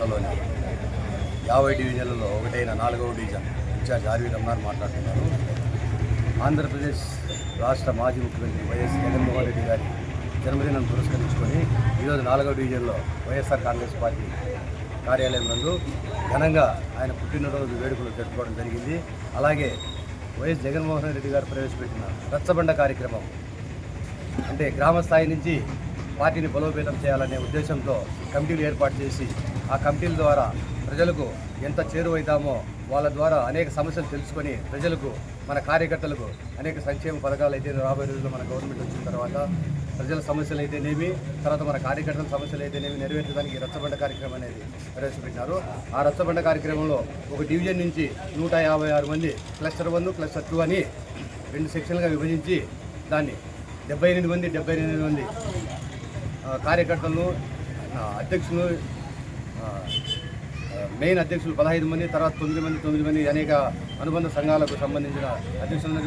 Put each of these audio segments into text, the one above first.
జిల్లాలోని 50 డివిజన్లలో ఒకటైన 4వ డివిజన్ ఇన్ఛార్జ్ ఆర్వి రమణార్ మాట్లాడుతున్నారు. ఆంధ్రప్రదేశ్ రాష్ట్ర మాజీ ముఖ్యమంత్రి వైఎస్ జగన్మోహన్ రెడ్డి గారి జన్మదినం పురస్కరించుకొని ఈరోజు 4వ డివిజన్లో వైఎస్ఆర్ కాంగ్రెస్ పార్టీ కార్యాలయం నందు ఘనంగా ఆయన పుట్టినరోజు వేడుకలు జరుపుకోవడం జరిగింది. అలాగే వైఎస్ జగన్మోహన్ రెడ్డి గారు ప్రవేశపెట్టిన రచ్చబండ కార్యక్రమం అంటే గ్రామ స్థాయి నుంచి పార్టీని బలోపేతం చేయాలనే ఉద్దేశంతో కమిటీలు ఏర్పాటు చేసి ఆ కమిటీల ద్వారా ప్రజలకు ఎంత చేరువైతామో వాళ్ళ ద్వారా అనేక సమస్యలు తెలుసుకొని ప్రజలకు మన కార్యకర్తలకు అనేక సంక్షేమ పథకాలు అయితే రాబోయే రోజుల్లో మన గవర్నమెంట్ వచ్చిన తర్వాత ప్రజల సమస్యలు అయితేనేమి తర్వాత మన కార్యకర్తల సమస్యలు అయితేనేమి నెరవేర్చడానికి రచ్చబండ కార్యక్రమం అనేది ప్రవేశపెట్టినారు. ఆ రచ్చబండ కార్యక్రమంలో ఒక డివిజన్ నుంచి 156 మంది క్లస్టర్ 1 క్లస్టర్ 2 అని 2 సెక్షన్లుగా విభజించి దాన్ని 78 మంది కార్యకర్తలను అధ్యక్షులు మెయిన్ అధ్యక్షులు 15 మంది తర్వాత 9 మంది అనేక అనుబంధ సంఘాలకు సంబంధించిన అధ్యక్షులను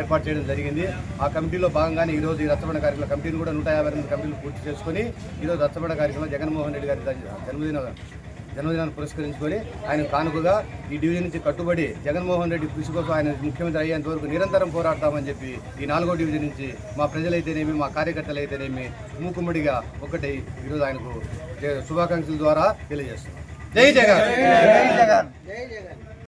ఏర్పాటు చేయడం జరిగింది. ఆ కమిటీలో భాగంగానే ఈరోజు ఈ రచ్చబండ కార్యక్రమం కమిటీని కూడా 152 కమిటీలు పూర్తి చేసుకొని ఈరోజు రచ్చబండ కార్యక్రమం జగన్మోహన్ రెడ్డి గారి జన్మదినాన్ని పురస్కరించుకొని ఆయన కానుకగా ఈ డివిజన్ నుంచి కట్టుబడి జగన్మోహన్ రెడ్డి కృషి కోసం ఆయన ముఖ్యమంత్రి అయ్యేంత వరకు నిరంతరం పోరాడతామని చెప్పి ఈ 4వ డివిజన్ నుంచి మా ప్రజలైతేనేమి మా కార్యకర్తలు అయితేనేమి మూకుమ్మడిగా ఒకటి ఈరోజు ఆయనకు శుభాకాంక్షల ద్వారా తెలియజేస్తున్నాం. జై జగన్.